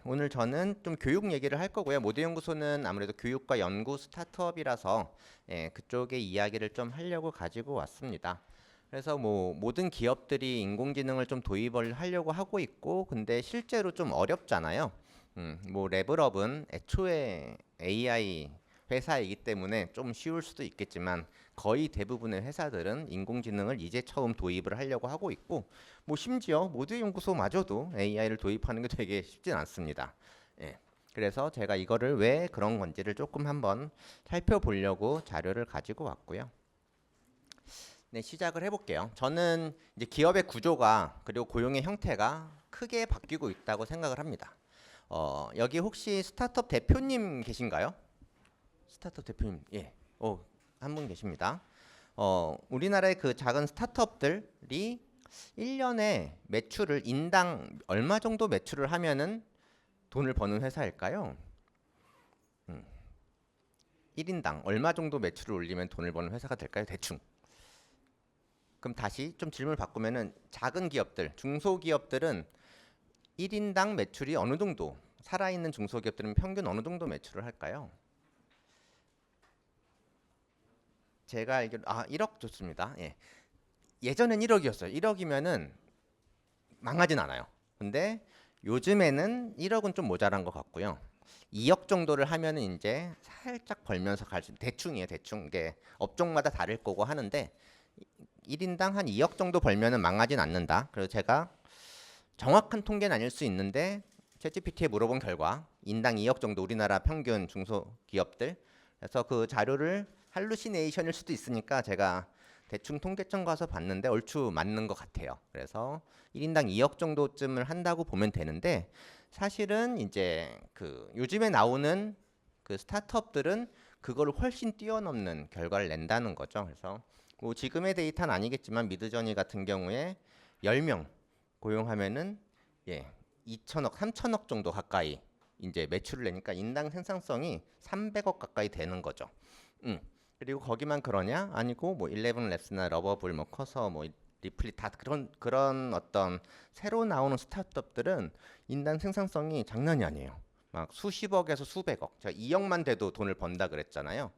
오늘 저는 좀 교육 얘기를 할 거고요. 모드연구소는 아무래도 교육과 연구 스타트업이라서 그쪽의 이야기를 좀 하려고 가지고 왔습니다. 그래서 뭐 모든 기업들이 인공지능을 좀 도입을 하려고 하고 있고, 근데 실제로 좀 어렵잖아요. 뭐 레벨업은 애초에 AI 회사이기 때문에 좀 쉬울 수도 있겠지만 거의 대부분의 회사들은 인공지능을 이제 처음 도입을 하려고 하고 있고, 뭐 심지어 모드 연구소마저도 AI를 도입하는 게 되게 쉽진 않습니다. 예. 그래서 제가 이거를 왜 그런 건지를 조금 한번 살펴보려고 자료를 가지고 왔고요. 네, 시작을 해볼게요. 저는 이제 기업의 구조가 그리고 고용의 형태가 크게 바뀌고 있다고 생각을 합니다. 여기 혹시 스타트업 대표님 계신가요? 스타트업 대표님, 예, 한 분 계십니다. 우리나라의 그 작은 스타트업들이 1년에 매출을 인당 얼마 정도 매출을 하면은 돈을 버는 회사일까요? 1인당 얼마 정도 매출을 올리면 돈을 버는 회사가 될까요? 대충. 그럼 다시 좀 질문을 바꾸면은 작은 기업들, 중소기업들은 1인당 매출이 어느 정도, 살아있는 중소기업들은 평균 어느 정도 매출을 할까요? 제가 알기로 1억 좋습니다. 예. 예전엔 1억이었어요. 1억이면은 망하진 않아요. 근데 요즘에는 1억은 좀 모자란 것 같고요. 2억 정도를 하면은 이제 살짝 벌면서 갈 수, 대충이에요, 대충. 이게 업종마다 다를 거고 하는데 1인당 한 2억 정도 벌면은 망하진 않는다. 그래서 제가 정확한 통계는 아닐 수 있는데 챗GPT에 물어본 결과 인당 2억 정도 우리나라 평균 중소기업들, 그래서 그 자료를 할루시네이션일 수도 있으니까 제가 대충 통계청 가서 봤는데 얼추 맞는 것 같아요. 그래서 1인당 2억 정도쯤을 한다고 보면 되는데, 사실은 이제 그 요즘에 나오는 그 스타트업들은 그걸 훨씬 뛰어넘는 결과를 낸다는 거죠. 그래서 뭐 지금의 데이터는 아니겠지만 미드저니 같은 경우에 10명 고용하면은 2천억, 3천억 정도 가까이 이제 매출을 내니까 인당 생산성이 300억 가까이 되는 거죠. 음. 그리고 거기만 그러냐? 아니고 뭐 11랩스나 러버블, 뭐 커서, 뭐 리플릿 다 그런 어떤 새로 나오는 스타트업들은 인당 생산성이 장난이 아니에요. 막 수십억에서 수백억. 제가 2억만 돼도 돈을 번다 그랬잖아요.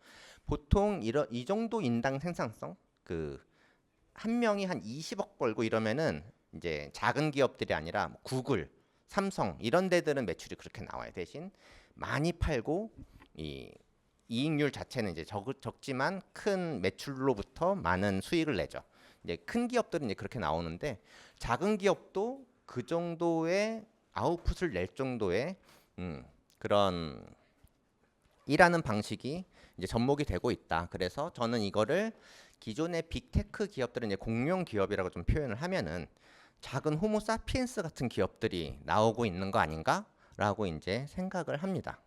보통 이 정도 인당 생산성, 그 한 명이 한 20억 벌고 이러면은 이제 작은 기업들이 아니라 뭐 구글, 삼성 이런 데들은 매출이 그렇게 나와요. 대신 많이 팔고 이 이익률 자체는 이제 적지만 큰 매출로부터 많은 수익을 내죠. 이제 큰 기업들은 이제 그렇게 나오는데, 작은 기업도 그 정도의 아웃풋을 낼 정도의 그런 일하는 방식이 이제 접목이 되고 있다. 그래서 저는 이거를 기존의 빅테크 기업들은 이제 공룡 기업이라고 좀 표현을 하면은 작은 호모사피엔스 같은 기업들이 나오고 있는 거 아닌가라고 이제 생각을 합니다.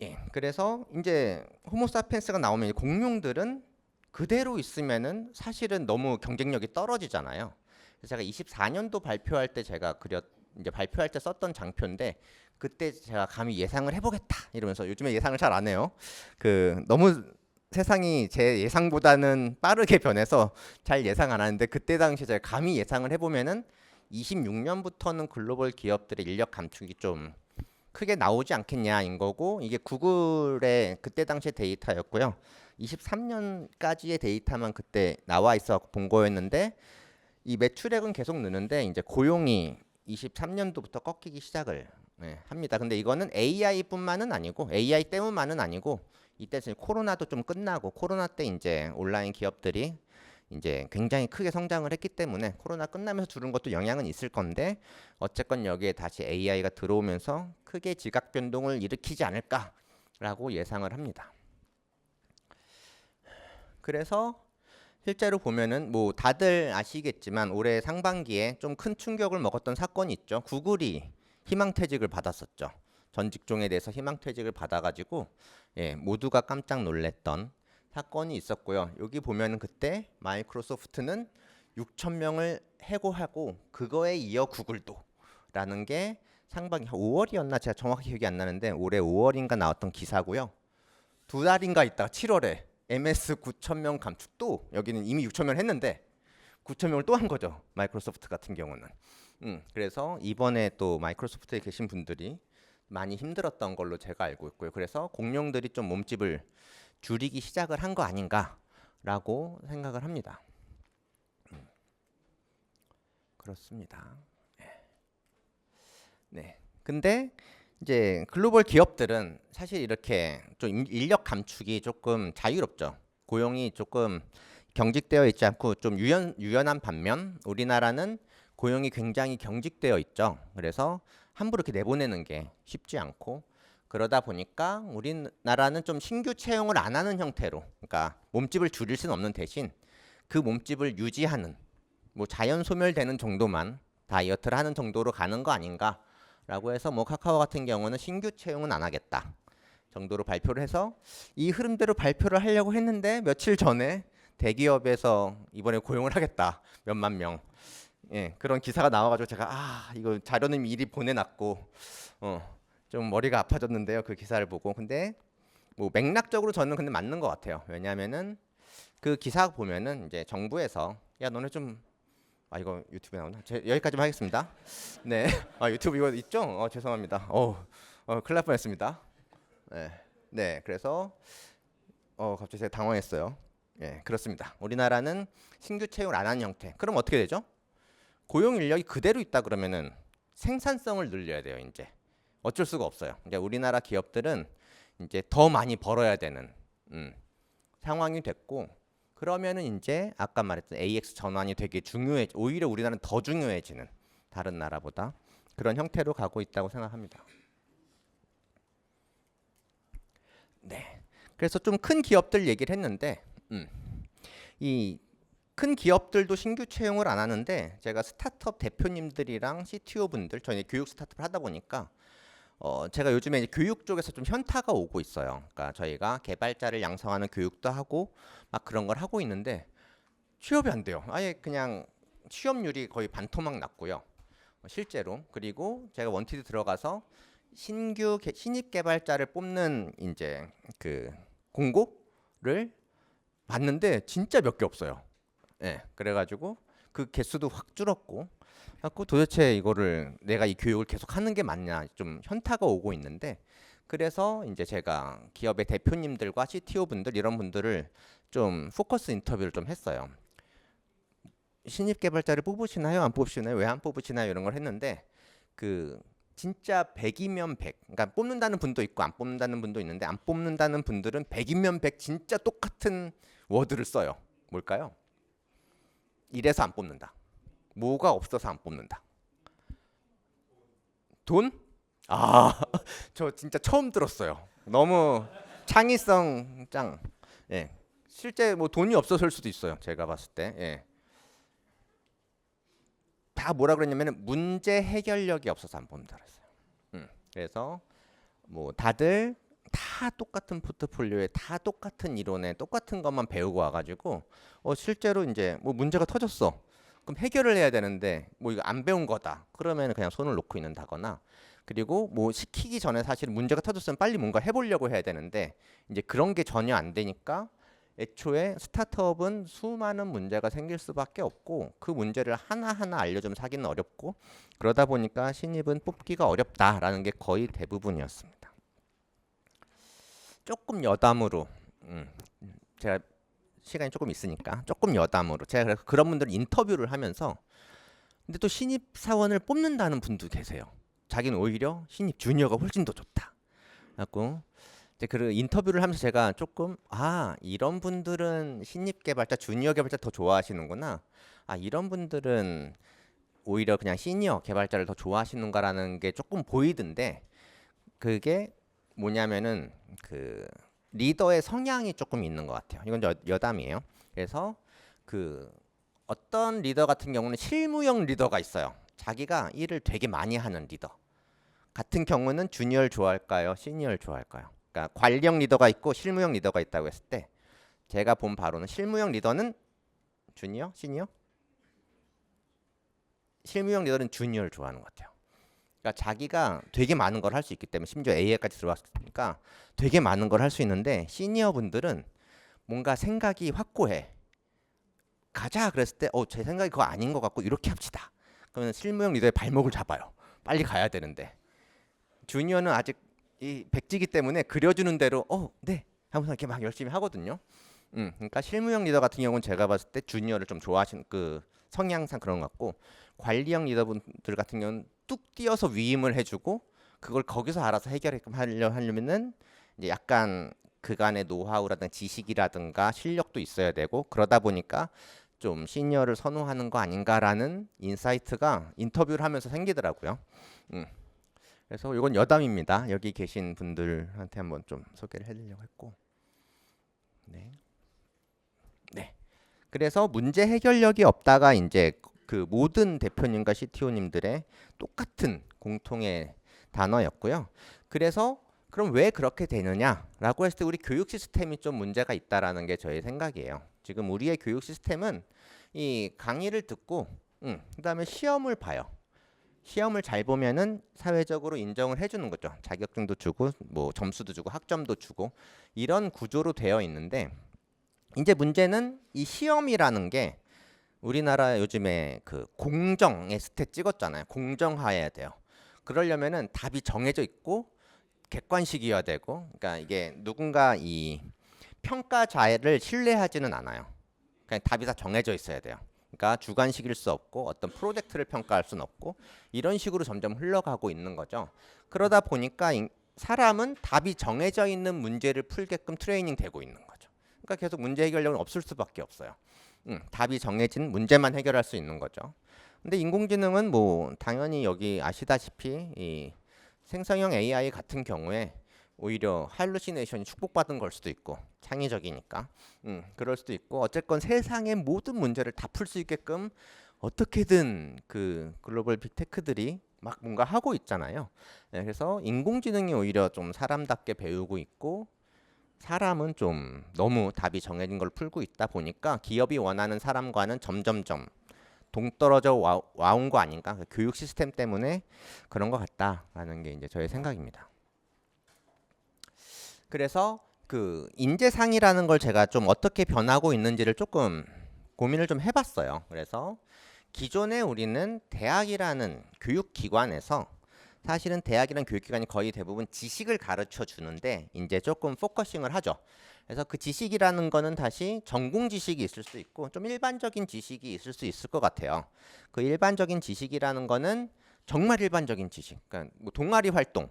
예, 그래서 이제 호모사피엔스가 나오면 공룡들은 그대로 있으면은 사실은 너무 경쟁력이 떨어지잖아요. 그래서 제가 24년도 발표할 때 이제 발표할 때 썼던 장표인데, 그때 제가 감히 예상을 해보겠다 이러면서, 요즘에 예상을 잘 안 해요. 그 너무 세상이 제 예상보다는 빠르게 변해서 잘 예상 안 하는데, 그때 당시 제가 감히 예상을 해보면은 26년부터는 글로벌 기업들의 인력 감축이 좀 크게 나오지 않겠냐인 거고, 이게 구글의 그때 당시의 데이터였고요. 23년까지의 데이터만 그때 나와 있어 본 거였는데, 이 매출액은 계속 느는데 이제 고용이 23년도부터 꺾이기 시작을 합니다. 근데 이거는 AI뿐만은 아니고, AI 때문만은 아니고, 이때 코로나도 좀 끝나고, 코로나 때 이제 온라인 기업들이 이제 굉장히 크게 성장을 했기 때문에 코로나 끝나면서 줄은 것도 영향은 있을 건데, 어쨌건 여기에 다시 AI가 들어오면서 크게 지각 변동을 일으키지 않을까라고 예상을 합니다. 그래서 실제로 보면은 뭐 다들 아시겠지만 올해 상반기에 좀 큰 충격을 먹었던 사건이 있죠. 구글이 희망퇴직을 받았었죠. 전 직종에 대해서 희망퇴직을 받아가지고 모두가 깜짝 놀랐던 사건이 있었고요. 여기 보면은 그때 마이크로소프트는 6천 명을 해고하고, 그거에 이어 구글도 라는 게 상반기 5월이었나 제가 정확히 기억이 안 나는데 올해 5월인가 나왔던 기사고요. 두 달인가 있다가 7월에 MS 9천 명 감축, 또 여기는 이미 6천 명 했는데 9천 명을 또 한 거죠. 마이크로소프트 같은 경우는. 그래서 이번에 또 마이크로소프트에 계신 분들이 많이 힘들었던 걸로 제가 알고 있고요. 그래서 공룡들이 좀 몸집을 줄이기 시작을 한 거 아닌가라고 생각을 합니다. 그렇습니다. 네. 근데 이제 글로벌 기업들은 사실 이렇게 좀 인력 감축이 조금 자유롭죠. 고용이 조금 경직되어 있지 않고 좀 유연한 반면 우리나라는 고용이 굉장히 경직되어 있죠. 그래서 함부로 이렇게 내보내는 게 쉽지 않고 그러다 보니까 우리나라는 좀 신규 채용을 안 하는 형태로, 그러니까 몸집을 줄일 수는 없는 대신 그 몸집을 유지하는, 뭐 자연 소멸되는 정도만 다이어트를 하는 정도로 가는 거 아닌가라고 해서 뭐 카카오 같은 경우는 신규 채용은 안 하겠다 정도로 발표를 해서 이 흐름대로 발표를 하려고 했는데 며칠 전에 대기업에서 이번에 고용을 하겠다 몇만 명, 예, 그런 기사가 나와가지고 제가 이거 자료는 미리 보내놨고 좀 머리가 아파졌는데요 그 기사를 보고. 근데 뭐 맥락적으로 저는 근데 맞는 것 같아요. 왜냐하면은 그 기사 보면은 이제 정부에서 야 너네 좀 이거 유튜브에 나오나? 여기까지만 하겠습니다. 네, 유튜브 이거 있죠? 죄송합니다. 큰일 날 뻔했습니다. 네, 네, 그래서 갑자기 제가 당황했어요. 예, 그렇습니다. 우리나라는 신규 채용을 안 하는 형태. 그럼 어떻게 되죠? 고용 인력이 그대로 있다 그러면은 생산성을 늘려야 돼요. 이제 어쩔 수가 없어요. 이제 우리나라 기업들은 이제 더 많이 벌어야 되는 상황이 됐고, 그러면은 이제 아까 말했던 AX 전환이 되게 중요해. 오히려 우리나라는 더 중요해지는, 다른 나라보다 그런 형태로 가고 있다고 생각합니다. 네. 그래서 좀 큰 기업들 얘기를 했는데 이 큰 기업들도 신규 채용을 안 하는데 제가 스타트업 대표님들이랑 CTO 분들, 저희 교육 스타트업을 하다 보니까 제가 요즘에 이제 교육 쪽에서 좀 현타가 오고 있어요. 그러니까 저희가 개발자를 양성하는 교육도 하고 막 그런 걸 하고 있는데 취업이 안 돼요. 아예 그냥 취업률이 거의 반토막 났고요. 실제로. 그리고 제가 원티드 들어가서 신입 개발자를 뽑는 이제 그 공고를 봤는데 진짜 몇 개 없어요. 예, 그래가지고 그 개수도 확 줄었고, 그래서 도대체 이거를 내가 이 교육을 계속 하는 게 맞냐 좀 현타가 오고 있는데, 그래서 이제 제가 기업의 대표님들과 CTO 분들 이런 분들을 좀 포커스 인터뷰를 좀 했어요. 신입 개발자를 뽑으시나요? 안 뽑으시나요? 왜 안 뽑으시나요? 이런 걸 했는데 그 진짜 100이면 100, 그러니까 뽑는다는 분도 있고 안 뽑는다는 분도 있는데 안 뽑는다는 분들은 100이면 100 진짜 똑같은 워드를 써요. 뭘까요? 이래서 안 뽑는다. 뭐가 없어서 안 뽑는다. 돈? 저 진짜 처음 들었어요. 너무 창의성 짱. 예. 실제 뭐 돈이 없어서일 수도 있어요. 제가 봤을 때. 예. 다 뭐라 그랬냐면 문제 해결력이 없어서 안 뽑는다 그랬어요. 그래서 뭐 다들 다 똑같은 포트폴리오에 다 똑같은 이론에 똑같은 것만 배우고 와가지고 실제로 이제 뭐 문제가 터졌어. 그럼 해결을 해야 되는데 뭐 이거 안 배운 거다. 그러면 그냥 손을 놓고 있는다거나, 그리고 뭐 시키기 전에 사실 문제가 터졌으면 빨리 뭔가 해보려고 해야 되는데 이제 그런 게 전혀 안 되니까 애초에 스타트업은 수많은 문제가 생길 수밖에 없고 그 문제를 하나하나 알려주면 사기는 어렵고, 그러다 보니까 신입은 뽑기가 어렵다라는 게 거의 대부분이었습니다. 조금 여담으로 제가 시간이 조금 있으니까 조금 여담으로 제가 그래서 그런 분들 인터뷰를 하면서, 근데 또 신입 사원을 뽑는다는 분도 계세요. 자기는 오히려 신입 주니어가 훨씬 더 좋다. 그래갖고 이제 그 인터뷰를 하면서 제가 조금 이런 분들은 신입 개발자, 주니어 개발자 더 좋아하시는구나. 이런 분들은 오히려 그냥 시니어 개발자를 더 좋아하시는가라는 게 조금 보이던데, 그게 뭐냐면은 그 리더의 성향이 조금 있는 것 같아요. 이건 여담이에요. 그래서 그 어떤 리더 같은 경우는 실무형 리더가 있어요. 자기가 일을 되게 많이 하는 리더 같은 경우는 주니어를 좋아할까요? 시니어를 좋아할까요? 그러니까 관리형 리더가 있고 실무형 리더가 있다고 했을 때 제가 본 바로는 실무형 리더는 주니어? 시니어? 실무형 리더는 주니어를 좋아하는 것 같아요. 그러니까 자기가 되게 많은 걸 할 수 있기 때문에, 심지어 AI까지 들어왔으니까 되게 많은 걸 할 수 있는데, 시니어 분들은 뭔가 생각이 확고해. 가자 그랬을 때 제 생각이 그거 아닌 것 같고 이렇게 합시다. 그러면 실무형 리더의 발목을 잡아요. 빨리 가야 되는데 주니어는 아직 이 백지기 때문에 그려주는 대로 네 하면서 이렇게 막 열심히 하거든요. 그러니까 실무형 리더 같은 경우는 제가 봤을 때 주니어를 좀 좋아하시는 그 성향상 그런 것 같고, 관리형 리더분들 같은 경우는 뚝 뛰어서 위임을 해주고 그걸 거기서 알아서 해결하게끔 하려면은 이제 약간 그간의 노하우라든가 지식이라든가 실력도 있어야 되고, 그러다 보니까 좀 시니어를 선호하는 거 아닌가라는 인사이트가 인터뷰를 하면서 생기더라고요. 그래서 이건 여담입니다. 여기 계신 분들한테 한번 좀 소개를 해드리려고 했고, 네. 그래서 문제 해결력이 없다가 이제 그 모든 대표님과 CTO님들의 똑같은 공통의 단어였고요. 그래서 그럼 왜 그렇게 되느냐라고 했을 때 우리 교육 시스템이 좀 문제가 있다라는 게 저의 생각이에요. 지금 우리의 교육 시스템은 이 강의를 듣고 그다음에 시험을 봐요. 시험을 잘 보면은 사회적으로 인정을 해주는 거죠. 자격증도 주고 뭐 점수도 주고 학점도 주고 이런 구조로 되어 있는데, 이제 문제는 이 시험이라는 게 우리나라 요즘에 그 공정의 스탯 찍었잖아요. 공정화해야 돼요. 그러려면은 답이 정해져 있고 객관식이어야 되고, 그러니까 이게 누군가 이 평가자를 신뢰하지는 않아요. 그냥 답이 다 정해져 있어야 돼요. 그러니까 주관식일 수 없고 어떤 프로젝트를 평가할 수는 없고 이런 식으로 점점 흘러가고 있는 거죠. 그러다 보니까 사람은 답이 정해져 있는 문제를 풀게끔 트레이닝 되고 있는 거죠. 그러니까 계속 문제 해결력은 없을 수밖에 없어요. 답이 정해진 문제만 해결할 수 있는 거죠. 근데 인공지능은 뭐 당연히 여기 아시다시피 이 생성형 AI 같은 경우에 오히려 할루시네이션이 축복받은 걸 수도 있고 창의적이니까 그럴 수도 있고, 어쨌건 세상의 모든 문제를 다 풀 수 있게끔 어떻게든 그 글로벌 빅테크들이 막 뭔가 하고 있잖아요. 네, 그래서 인공지능이 오히려 좀 사람답게 배우고 있고 사람은 좀 너무 답이 정해진 걸 풀고 있다 보니까 기업이 원하는 사람과는 점점점 동떨어져 와온 거 아닌가. 그 교육 시스템 때문에 그런 것 같다라는 게 이제 저의 생각입니다. 그래서 그 인재상이라는 걸 제가 좀 어떻게 변하고 있는지를 조금 고민을 좀 해봤어요. 그래서 기존에 우리는 대학이라는 교육기관에서, 사실은 대학이라는 교육기관이 거의 대부분 지식을 가르쳐 주는데 이제 조금 포커싱을 하죠. 그래서 그 지식이라는 거는 다시 전공 지식이 있을 수 있고 좀 일반적인 지식이 있을 수 있을 것 같아요. 그 일반적인 지식이라는 거는 정말 일반적인 지식, 그러니까 뭐 동아리 활동,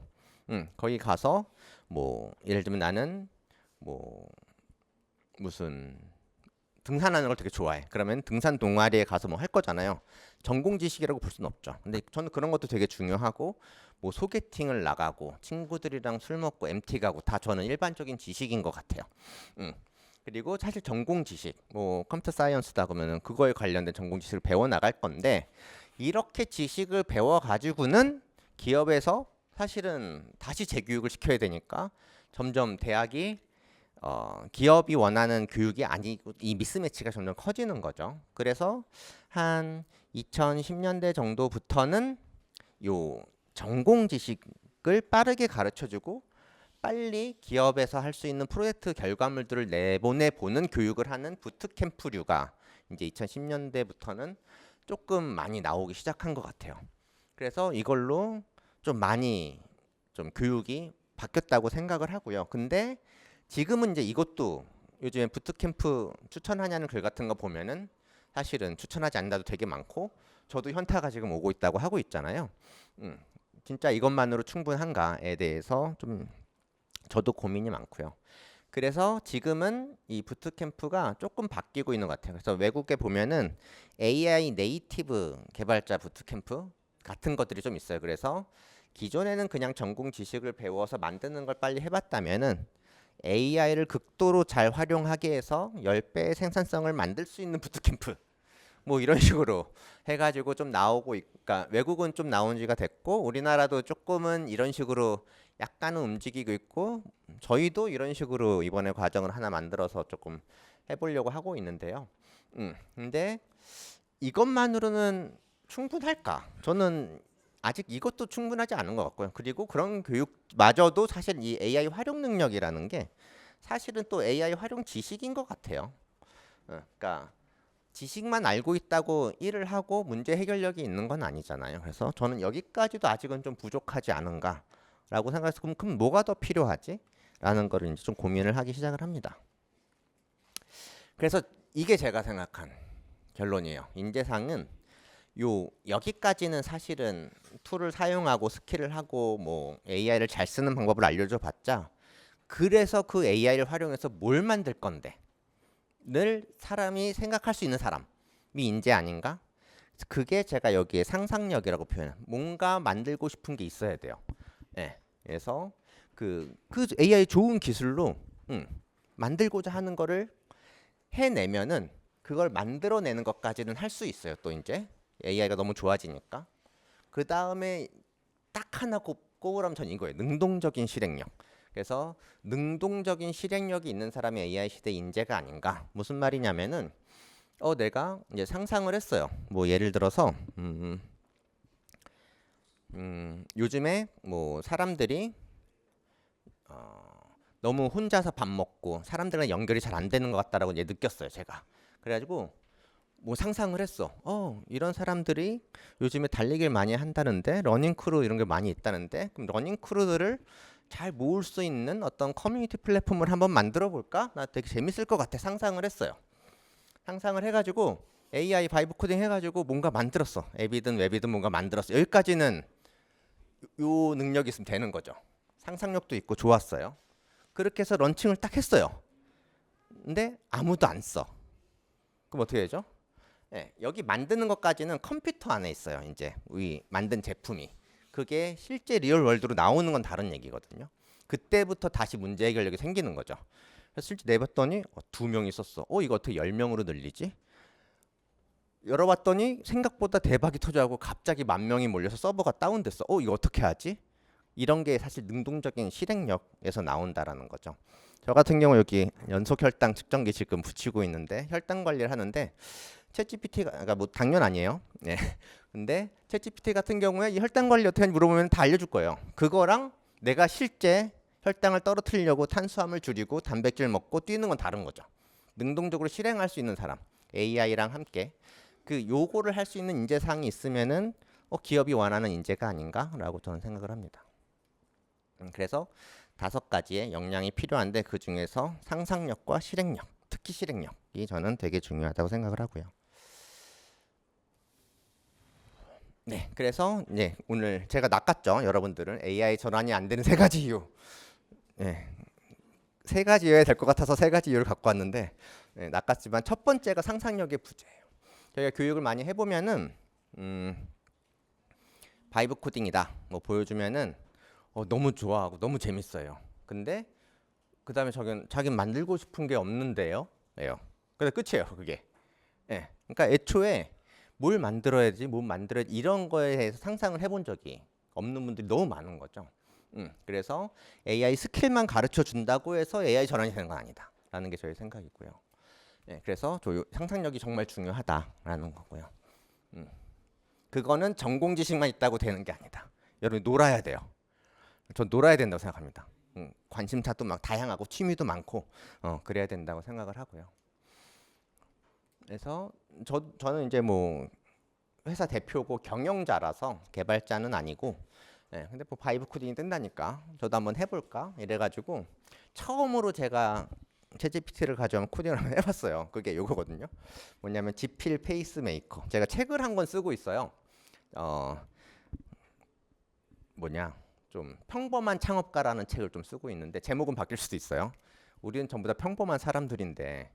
거기 가서 뭐 예를 들면 나는 뭐 무슨 등산하는 걸 되게 좋아해. 그러면 등산 동아리에 가서 뭐 할 거잖아요. 전공 지식이라고 볼 수는 없죠. 근데 저는 그런 것도 되게 중요하고, 뭐 소개팅을 나가고 친구들이랑 술 먹고 MT 가고 다 저는 일반적인 지식인 것 같아요. 그리고 사실 전공 지식, 뭐 컴퓨터 사이언스다 그러면은 그거에 관련된 전공 지식을 배워 나갈 건데, 이렇게 지식을 배워 가지고는 기업에서 사실은 다시 재교육을 시켜야 되니까 점점 대학이 기업이 원하는 교육이 아니고 이 미스매치가 점점 커지는 거죠. 그래서 한 2010년대 정도부터는 요 전공 지식을 빠르게 가르쳐주고 빨리 기업에서 할 수 있는 프로젝트 결과물들을 내보내 보는 교육을 하는 부트캠프류가 이제 2010년대부터는 조금 많이 나오기 시작한 것 같아요. 그래서 이걸로 좀 많이 좀 교육이 바뀌었다고 생각을 하고요. 근데 지금은 이제 이것도 요즘에 부트캠프 추천하냐는 글 같은 거 보면은 사실은 추천하지 않는다도 되게 많고, 저도 현타가 지금 오고 있다고 하고 있잖아요. 진짜 이것만으로 충분한가에 대해서 좀 저도 고민이 많고요. 그래서 지금은 이 부트캠프가 조금 바뀌고 있는 것 같아요. 그래서 외국에 보면은 AI 네이티브 개발자 부트캠프 같은 것들이 좀 있어요. 그래서 기존에는 그냥 전공 지식을 배워서 만드는 걸 빨리 해봤다면은 AI를 극도로 잘 활용하게 해서 10배의 생산성을 만들 수 있는 부트캠프 뭐 이런 식으로 해가지고 좀 나오고 그러니까 외국은 좀 나온 지가 됐고 우리나라도 조금은 이런 식으로 약간은 움직이고 있고, 저희도 이런 식으로 이번에 과정을 하나 만들어서 조금 해보려고 하고 있는데요. 근데 이것만으로는 충분할까? 저는 아직 이것도 충분하지 않은 것 같고요. 그리고 그런 교육마저도 사실 이 AI 활용 능력이라는 게 사실은 또 AI 활용 지식인 것 같아요. 그러니까 지식만 알고 있다고 일을 하고 문제 해결력이 있는 건 아니잖아요. 그래서 저는 여기까지도 아직은 좀 부족하지 않은가라고 생각해서 그럼 뭐가 더 필요하지? 라는 거를 이제 좀 고민을 하기 시작을 합니다. 그래서 이게 제가 생각한 결론이에요. 인재상은 여기까지는 사실은 툴을 사용하고 스킬을 하고 뭐 AI를 잘 쓰는 방법을 알려줘 봤자, 그래서 그 AI를 활용해서 뭘 만들 건데 늘 사람이 생각할 수 있는 사람이 인재 아닌가? 그게 제가 여기에 상상력이라고 표현해요. 뭔가 만들고 싶은 게 있어야 돼요. 예. 그래서 그 AI 좋은 기술로 만들고자 하는 거를 해내면은 그걸 만들어내는 것까지는 할 수 있어요. 또 이제 AI가 너무 좋아지니까. 그 다음에 딱 하나 꼽으라면 전 이거예요. 능동적인 실행력. 그래서 능동적인 실행력이 있는 사람이 AI 시대 인재가 아닌가. 무슨 말이냐면은 내가 이제 상상을 했어요. 뭐 예를 들어서 요즘에 뭐 사람들이 너무 혼자서 밥 먹고 사람들과 연결이 잘 안 되는 것 같다라고 이제 느꼈어요, 제가. 그래가지고 뭐 상상을 했어. 이런 사람들이 요즘에 달리기를 많이 한다는데, 러닝 크루 이런 게 많이 있다는데, 그럼 러닝 크루들을 잘 모을 수 있는 어떤 커뮤니티 플랫폼을 한번 만들어 볼까? 나 되게 재밌을 것 같아. 상상을 했어요. 상상을 해가지고 AI 바이브 코딩 해가지고 뭔가 만들었어. 앱이든 웹이든 뭔가 만들었어. 여기까지는 요 능력이 있으면 되는 거죠. 상상력도 있고 좋았어요. 그렇게 해서 런칭을 딱 했어요. 근데 아무도 안 써. 그럼 어떻게 되죠? 네, 여기 만드는 것까지는 컴퓨터 안에 있어요. 이제 우리 만든 제품이. 그게 실제 리얼 월드로 나오는 건 다른 얘기거든요. 그때부터 다시 문제 해결력이 생기는 거죠. 그래서 실제 내봤더니 2명이 썼어. 이거 어떻게 10명으로 늘리지? 열어봤더니 생각보다 대박이 터져가고 갑자기 10,000명이 몰려서 서버가 다운됐어. 이거 어떻게 하지? 이런 게 사실 능동적인 실행력에서 나온다라는 거죠. 저 같은 경우 여기 연속 혈당 측정기 지금 붙이고 있는데 혈당 관리를 하는데 챗GPT가 뭐 당연 아니에요. 네. 근데 챗GPT 같은 경우에 이 혈당 관리 어떻게 하는지 물어보면 다 알려줄 거예요. 그거랑 내가 실제 혈당을 떨어뜨리려고 탄수화물 줄이고 단백질 먹고 뛰는 건 다른 거죠. 능동적으로 실행할 수 있는 사람, AI랑 함께 요거를 할 수 있는 인재상이 있으면은 기업이 원하는 인재가 아닌가라고 저는 생각을 합니다. 그래서 5가지의 역량이 필요한데 그 중에서 상상력과 실행력, 특히 실행력이 저는 되게 중요하다고 생각을 하고요. 네, 그래서 네, 오늘 제가 낚았죠. 여러분들은 AI 전환이 안 되는 3가지 이유. 네, 3가지여야 될 것 같아서 3가지 이유를 갖고 왔는데 낚았지만 첫 번째가 상상력의 부재예요. 저희가 교육을 많이 해보면은 바이브 코딩이다 뭐 보여주면은 너무 좋아하고 너무 재밌어요. 근데 그 다음에 자기는 만들고 싶은 게 없는데요. 예요. 근데 끝이에요, 그게. 예. 그러니까 애초에 뭘 만들어야지, 이런 거에 대해서 상상을 해본 적이 없는 분들이 너무 많은 거죠. 그래서 AI 스킬만 가르쳐 준다고 해서 AI 전환이 되는 건 아니다라는 게 저희 생각이고요. 예, 그래서 상상력이 정말 중요하다라는 거고요. 그거는 전공 지식만 있다고 되는 게 아니다. 여러분 놀아야 돼요. 전 놀아야 된다고 생각합니다. 관심사도 막 다양하고 취미도 많고 그래야 된다고 생각을 하고요. 그래서 저는 이제 뭐 회사 대표고 경영자라서 개발자는 아니고, 근데 뭐 바이브 코딩이 뜬다니까 저도 한번 해볼까 이래가지고 처음으로 제가 챗GPT를 가져오면 코딩을 한번 해봤어요. 그게 요거거든요. 뭐냐면 지필 페이스메이커. 제가 책을 한 권 쓰고 있어요. 좀 평범한 창업가라는 책을 좀 쓰고 있는데 제목은 바뀔 수도 있어요. 우리는 전부 다 평범한 사람들인데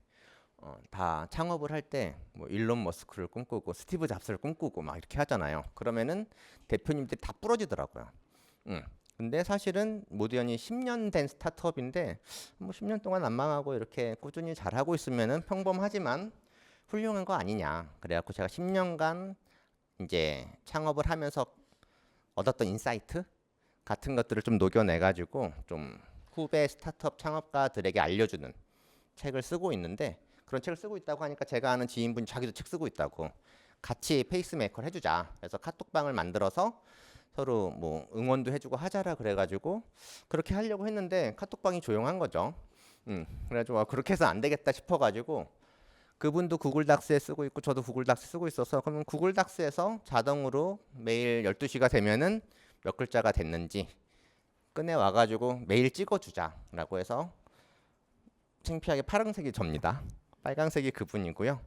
다 창업을 할 때 뭐 일론 머스크를 꿈꾸고 스티브 잡스를 꿈꾸고 막 이렇게 하잖아요. 그러면은 대표님들이 다 부러지더라고요. 근데 사실은 모두연이 10년 된 스타트업인데 뭐 10년 동안 안 망하고 이렇게 꾸준히 잘하고 있으면은 평범하지만 훌륭한 거 아니냐. 그래갖고 제가 10년간 이제 창업을 하면서 얻었던 인사이트 같은 것들을 좀 녹여내가지고 좀 후배 스타트업 창업가들에게 알려주는 책을 쓰고 있는데, 그런 책을 쓰고 있다고 하니까 제가 아는 지인분이 자기도 책 쓰고 있다고 같이 페이스메이커를 해주자. 그래서 카톡방을 만들어서 서로 뭐 응원도 해주고 하자라 그래가지고 그렇게 하려고 했는데 카톡방이 조용한 거죠. 그래가지고 그렇게 해서 안 되겠다 싶어가지고 그분도 구글 닥스에 쓰고 있고 저도 구글 닥스 쓰고 있어서 그러면 구글 닥스에서 자동으로 매일 12시가 되면은 몇 글자가 됐는지 꺼내 와가지고 매일 찍어주자라고 해서 창피하게 파란색이 접니다. 빨간색이 그분이고요.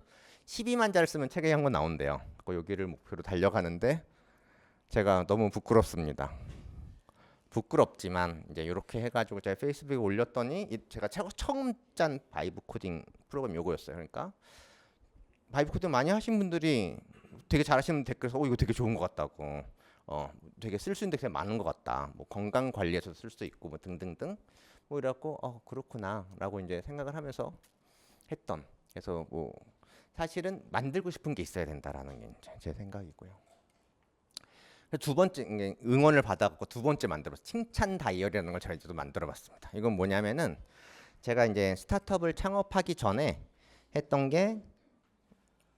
12만 자를 쓰면 책에 한 권 나온대요. 여기를 목표로 달려가는데 제가 너무 부끄럽습니다. 부끄럽지만 이제 이렇게 해가지고 제가 페이스북에 올렸더니 제가 처음 짠 바이브 코딩 프로그램 요거였어요. 그러니까 바이브 코딩 많이 하신 분들이 되게 잘하시는 댓글에서 이거 되게 좋은 것 같다고, 되게 쓸 수 있는 데 되게 많은 것 같다. 뭐 건강 관리에서 쓸 수 있고 뭐 등등등 뭐 이래갖고 그렇구나라고 이제 생각을 하면서 했던. 그래서 뭐 사실은 만들고 싶은 게 있어야 된다라는 게 이제 제 생각이고요. 두 번째 응원을 받아갖고 두 번째 만들어서 칭찬 다이어리라는 걸 제가 이제 또 만들어봤습니다. 이건 뭐냐면은 제가 이제 스타트업을 창업하기 전에 했던 게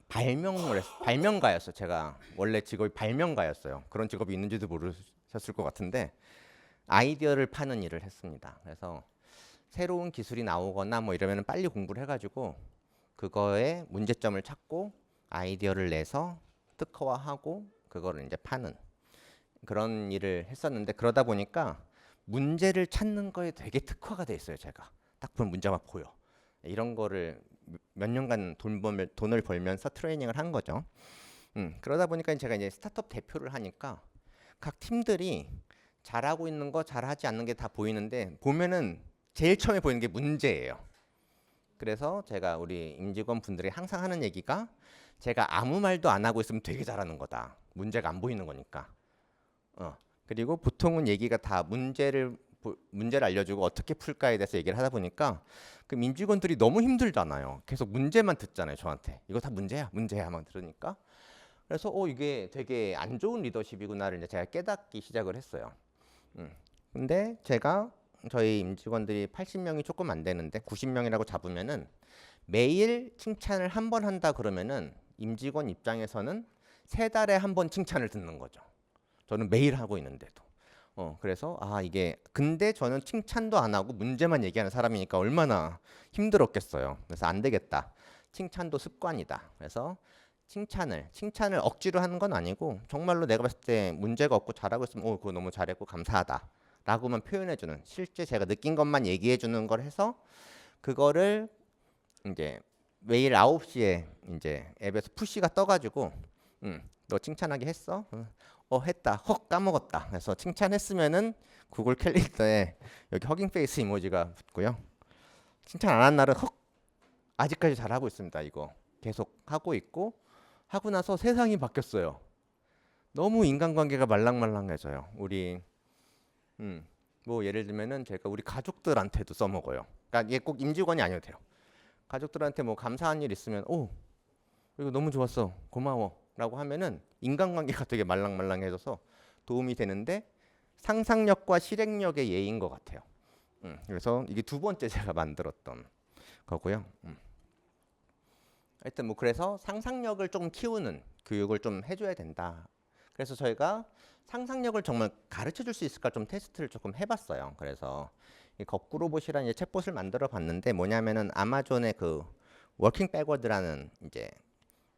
발명가였어요. 제가 원래 직업이 발명가였어요. 그런 직업이 있는지도 모르셨을 것 같은데 아이디어를 파는 일을 했습니다. 그래서 새로운 기술이 나오거나 뭐 이러면 빨리 공부를 해가지고 그거에 문제점을 찾고 아이디어를 내서 특허화하고 그거를 이제 파는 그런 일을 했었는데 그러다 보니까 문제를 찾는 거에 되게 특화가 돼 있어요. 제가 딱 보면 문제가 보여. 이런 거를 몇 년간 돈을 벌면서 트레이닝을 한 거죠. 그러다 보니까 제가 이제 스타트업 대표를 하니까 각 팀들이 잘하고 있는 거 잘하지 않는 게 다 보이는데 보면은 제일 처음에 보이는 게 문제예요. 그래서 제가 우리 임직원 분들이 항상 하는 얘기가 제가 아무 말도 안 하고 있으면 되게 잘하는 거다. 문제가 안 보이는 거니까. 그리고 보통은 얘기가 다 문제를 알려주고 어떻게 풀까에 대해서 얘기를 하다 보니까 그 임직원들이 너무 힘들잖아요. 계속 문제만 듣잖아요. 저한테 이거 다 문제야 막 들으니까. 그래서 이게 되게 안 좋은 리더십이구나를 이제 제가 깨닫기 시작을 했어요. 근데 제가 저희 임직원들이 80명이 조금 안 되는데 90명이라고 잡으면은 매일 칭찬을 한 번 한다 그러면은 임직원 입장에서는 3달에 한 번 칭찬을 듣는 거죠. 저는 매일 하고 있는데도. 그래서 이게 근데 저는 칭찬도 안 하고 문제만 얘기하는 사람이니까 얼마나 힘들었겠어요. 그래서 안 되겠다. 칭찬도 습관이다. 그래서 칭찬을 억지로 하는 건 아니고 정말로 내가 봤을 때 문제가 없고 잘하고 있으면 그거 너무 잘했고 감사하다 라고만 표현해주는, 실제 제가 느낀 것만 얘기해주는 걸 해서 그거를 이제 매일 9시에 이제 앱에서 푸시가 떠가지고 너 칭찬하기 했어? 했다. 헉 까먹었다. 그래서 칭찬했으면은 구글 캘린더에 여기 허깅 페이스 이모지가 붙고요. 칭찬 안 한 날은 헉 아직까지 잘하고 있습니다. 이거 계속 하고 있고 하고 나서 세상이 바뀌었어요. 너무 인간관계가 말랑말랑해져요. 우리 뭐 예를 들면은 제가 우리 가족들한테도 써먹어요. 그러니까 이게 꼭 임직원이 아니어도 돼요. 가족들한테 뭐 감사한 일 있으면 이거 너무 좋았어 고마워 라고 하면은 인간관계가 되게 말랑말랑해져서 도움이 되는데 상상력과 실행력의 예인 것 같아요. 그래서 이게 두 번째 제가 만들었던 거고요. 하여튼 뭐 그래서 상상력을 좀 키우는 교육을 좀 해줘야 된다. 그래서 저희가 상상력을 정말 가르쳐 줄 수 있을까 좀 테스트를 조금 해봤어요. 그래서 이 거꾸로봇이라는 챗봇을 만들어 봤는데 뭐냐면은 아마존의 그 워킹 백워드라는 이제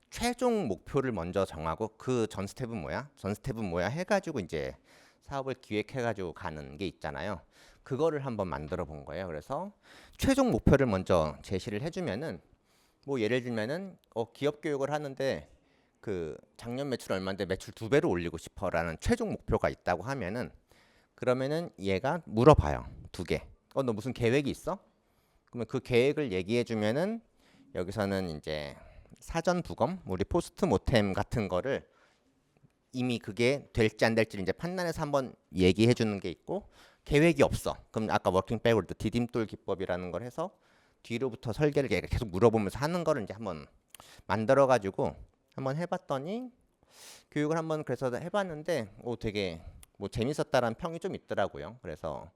최종 목표를 먼저 정하고 그 전 스텝은 뭐야 해가지고 이제 사업을 기획해가지고 가는 게 있잖아요. 그거를 한번 만들어 본 거예요. 그래서 최종 목표를 먼저 제시를 해주면은 뭐 예를 들면은 기업 교육을 하는데 그 작년 매출 얼마인데 매출 2배로 올리고 싶어라는 최종 목표가 있다고 하면은 그러면은 얘가 물어봐요. 2개. 너 무슨 계획이 있어? 그러면 그 계획을 얘기해 주면은 여기서는 이제 사전 부검, 우리 포스트 모템 같은 거를 이미 그게 될지 안 될지 이제 판단해서 한번 얘기해 주는 게 있고, 계획이 없어. 그럼 아까 워킹 백워드 디딤돌 기법이라는 걸 해서 뒤로부터 설계를 계속 물어보면서 하는 거를 이제 한번 만들어 가지고 한번 해봤더니 교육을 한번 그래서 해봤는데 되게 뭐 재밌었다라는 평이 좀 있더라고요. 그래서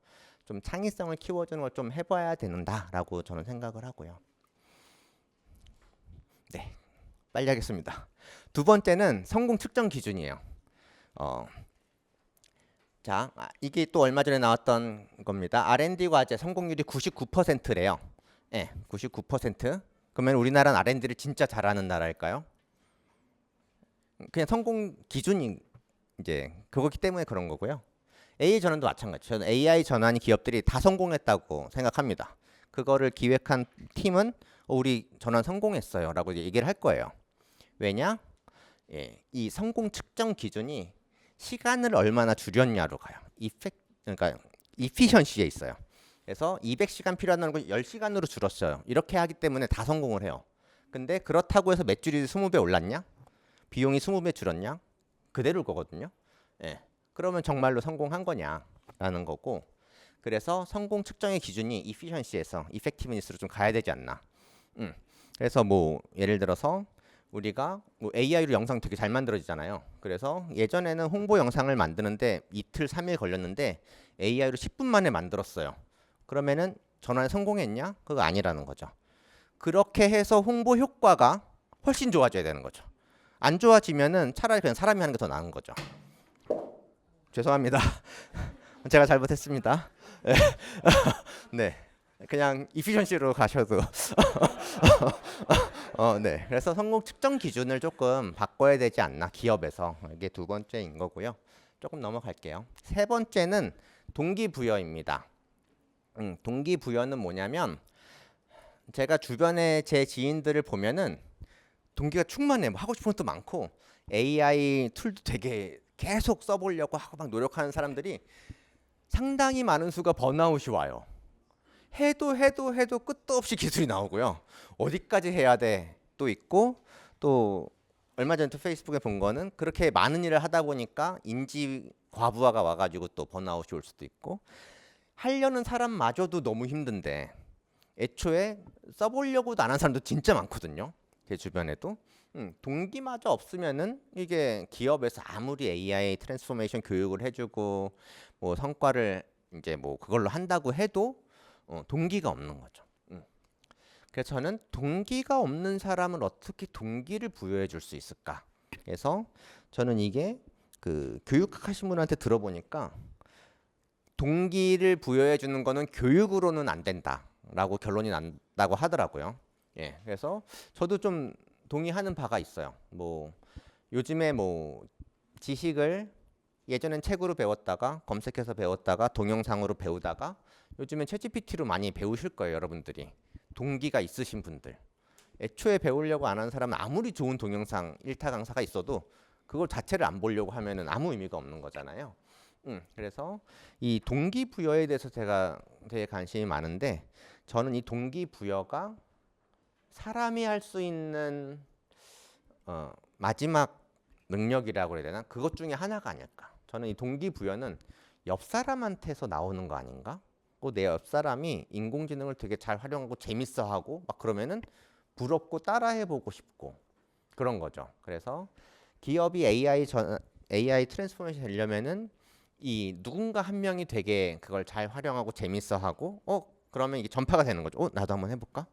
좀 창의성을 키워주는 걸 좀 해봐야 되는다라고 저는 생각을 하고요. 네, 빨리 하겠습니다. 두 번째는 성공 측정 기준이에요. 자, 이게 또 얼마 전에 나왔던 겁니다. R&D 과제 성공률이 99%래요. 네, 99%. 그러면 우리나라는 R&D를 진짜 잘하는 나라일까요? 그냥 성공 기준이 이제 그거기 때문에 그런 거고요. AI 전환도 마찬가지. 저는 AI 전환이 기업들이 다 성공했다고 생각합니다. 그거를 기획한 팀은 우리 전환 성공했어요라고 얘기를 할 거예요. 왜냐? 예, 이 성공 측정 기준이 시간을 얼마나 줄였냐로 가요. 그러니까 이피션시에 있어요. 그래서 200시간 필요하다는 걸 10시간으로 줄었어요. 이렇게 하기 때문에 다 성공을 해요. 근데 그렇다고 해서 매출이 20배 올랐냐? 비용이 20배 줄었냐? 그대로일 거거든요. 예. 그러면 정말로 성공한 거냐라는 거고. 그래서 성공 측정의 기준이 이피션시에서 이펙티브니스로 좀 가야 되지 않나. 그래서 뭐 예를 들어서 우리가 뭐 AI로 영상 되게 잘 만들어지잖아요. 그래서 예전에는 홍보 영상을 만드는데 이틀 3일 걸렸는데 AI로 10분 만에 만들었어요. 그러면은 전환 성공했냐? 그거 아니라는 거죠. 그렇게 해서 홍보 효과가 훨씬 좋아져야 되는 거죠. 안 좋아지면은 차라리 그냥 사람이 하는 게 더 나은 거죠. 죄송합니다. 제가 잘못했습니다. 네. 그냥 이피션시로 가셔도 네. 그래서 성공 측정 기준을 조금 바꿔야 되지 않나 기업에서. 이게 두 번째인 거고요. 조금 넘어갈게요. 세 번째는 동기부여입니다. 동기부여는 뭐냐면 제가 주변에 제 지인들을 보면은 동기가 충만해. 뭐 하고 싶은 것도 많고 AI 툴도 되게 계속 써보려고 하고 막 노력하는 사람들이 상당히 많은 수가 번아웃이 와요. 해도 끝도 없이 기술이 나오고요. 어디까지 해야 돼? 또 있고 또 얼마 전에 또 페이스북에 본 거는 그렇게 많은 일을 하다 보니까 인지 과부하가 와가지고 또 번아웃이 올 수도 있고 하려는 사람마저도 너무 힘든데 애초에 써보려고도 안 한 사람도 진짜 많거든요. 제 주변에도. 동기마저 없으면은 이게 기업에서 아무리 AI 트랜스포메이션 교육을 해주고 뭐 성과를 이제 뭐 그걸로 한다고 해도 동기가 없는 거죠. 그래서 저는 동기가 없는 사람을 어떻게 동기를 부여해 줄 수 있을까? 그래서 저는 이게 그 교육학 하신 분한테 들어보니까 동기를 부여해 주는 거는 교육으로는 안 된다라고 결론이 난다고 하더라고요. 예, 그래서 저도 좀 동의하는 바가 있어요. 뭐 요즘에 뭐 지식을 예전엔 책으로 배웠다가 검색해서 배웠다가 동영상으로 배우다가 요즘엔 챗GPT로 많이 배우실 거예요, 여러분들이. 동기가 있으신 분들. 애초에 배우려고 안 하는 사람은 아무리 좋은 동영상 1타 강사가 있어도 그걸 자체를 안 보려고 하면은 아무 의미가 없는 거잖아요. 그래서 이 동기부여에 대해서 제가 되게 관심이 많은데 저는 이 동기부여가 사람이 할 수 있는 마지막 능력이라고 해야 되나? 그것 중에 하나가 아닐까. 저는 이 동기부여는 옆 사람한테서 나오는 거 아닌가? 내 옆 사람이 인공지능을 되게 잘 활용하고 재밌어하고 막 그러면은 부럽고 따라해보고 싶고 그런 거죠. 그래서 기업이 AI 트랜스포메이션 되려면은 이 누군가 한 명이 되게 그걸 잘 활용하고 재밌어하고 그러면 이게 전파가 되는 거죠. 나도 한번 해볼까?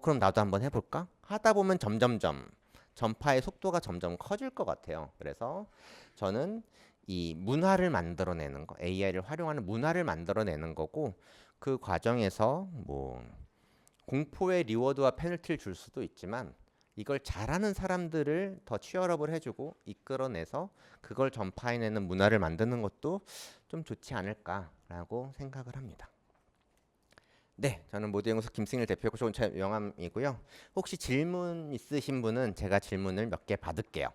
그럼 나도 한번 해볼까? 하다 보면 점점점 전파의 속도가 점점 커질 것 같아요. 그래서 저는 이 문화를 만들어내는 거, AI를 활용하는 문화를 만들어내는 거고 그 과정에서 뭐 공포의 리워드와 페널티를 줄 수도 있지만 이걸 잘하는 사람들을 더 치열업을 해주고 이끌어내서 그걸 전파해내는 문화를 만드는 것도 좀 좋지 않을까라고 생각을 합니다. 네, 저는 모두연구소 김승일 대표고 좋은 차 영암이고요. 혹시 질문 있으신 분은 제가 질문을 몇 개 받을게요.